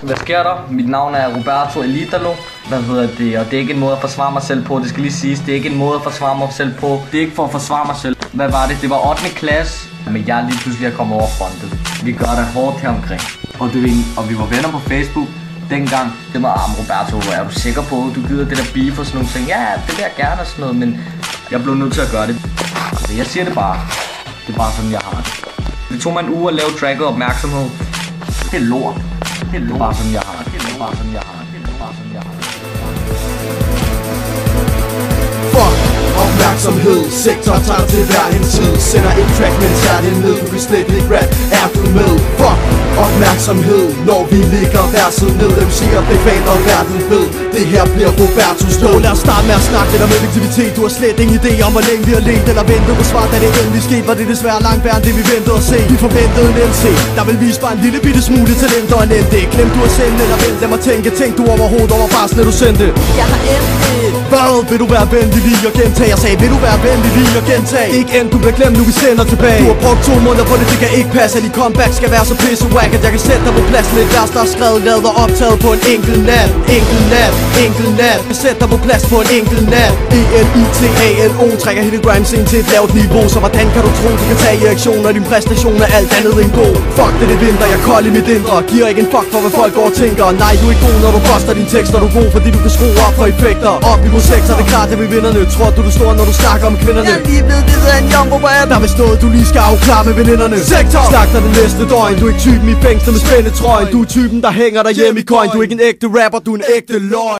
Hvad sker der? Mit navn er Roberto Elidalo. Og det er ikke en måde at forsvare mig selv på. Det skal lige siges, det er ikke en måde at forsvare mig selv på. Det er ikke for at forsvare mig selv. Hvad var det? Det var 8. klasse. Men jeg lige pludselig er kommet over frontet. Vi gør det hårdt her omkring. Og vi var venner på Facebook dengang. Det var Roberto, er du sikker på, du gider det der beef og sådan nogle ting? Ja, det vil jeg gerne og sådan noget, men jeg blev nødt til at gøre det. Altså, jeg siger det bare. Det er bare sådan, jeg har det. Det tog mig en uge at lave tracket opmærksomhed. Det er lort. Det er bare sådan, jeg har det. Det er bare sådan, jeg har det. Det er bare sådan, jeg har det. Fuck opmærksomhed, sektor tager til hver en tid. Sender et track, men tager det ned. Du kan slet ikke rap, er du med? Fuck opmærksomhed, når vi ligger verset ned. Dem siger privat og verden ved. Det her bliver Robertos lån. Lad os starte med at snakke lidt om effektivitet. Du har slet ingen idé om hvor længe vi har let eller ventet på svar. Da det endelig skete, var det desværre langt værre end det vi ventede at se. Vi forventede en NC, der vil vise bare en lille bitte smule talent og en ND. Glem du at sende eller vent, lad mig tænke. Tænk du overhovedet over barslen, du sendte. Jeg har endt. Hvad? Vil du være venlig lige og gentage? Jeg sagde, vil du være venlig lige og gentage? Ikke end, du bliver glemt, nu vi sender tilbage. Du har brugt 2 måneder på det, det kan ikke passe. At dit comeback skal være så pisse wack, at jeg kan sætte dig på plads med et vers, der er skrevet, lavet og optaget på en enkelt nat. Enkelt nat, enkelt nat. Jeg sætter dig på plads på en enkelt nat. ENITALO trækker hele grime-scenen til et lavt niveau. Så hvordan kan du tro, du kan tage reaktion, når din præstation er alt andet end god? Fuck det vinter, jeg er kold i mit indre. Giver ikke en fuck for hvad folk går og tænker. Nej, du er ikke god, når du poster dine tekster. Du er god, fordi du kan skrue op for effekter. Op i sektor, det er klart, at vi vinderne. Tror du står, når du snakker om kvinderne? Jeg er lige blevet det af en jombo på appen. Der er vist noget, du lige skal afklare med veninderne. Sektor! Slagter det næste døgn. Du er ikke typen i fængsel med spændetrøjen. Du er typen, der hænger derhjemme i køjen. Du er ikke en ægte rapper, du er en ægte løgn.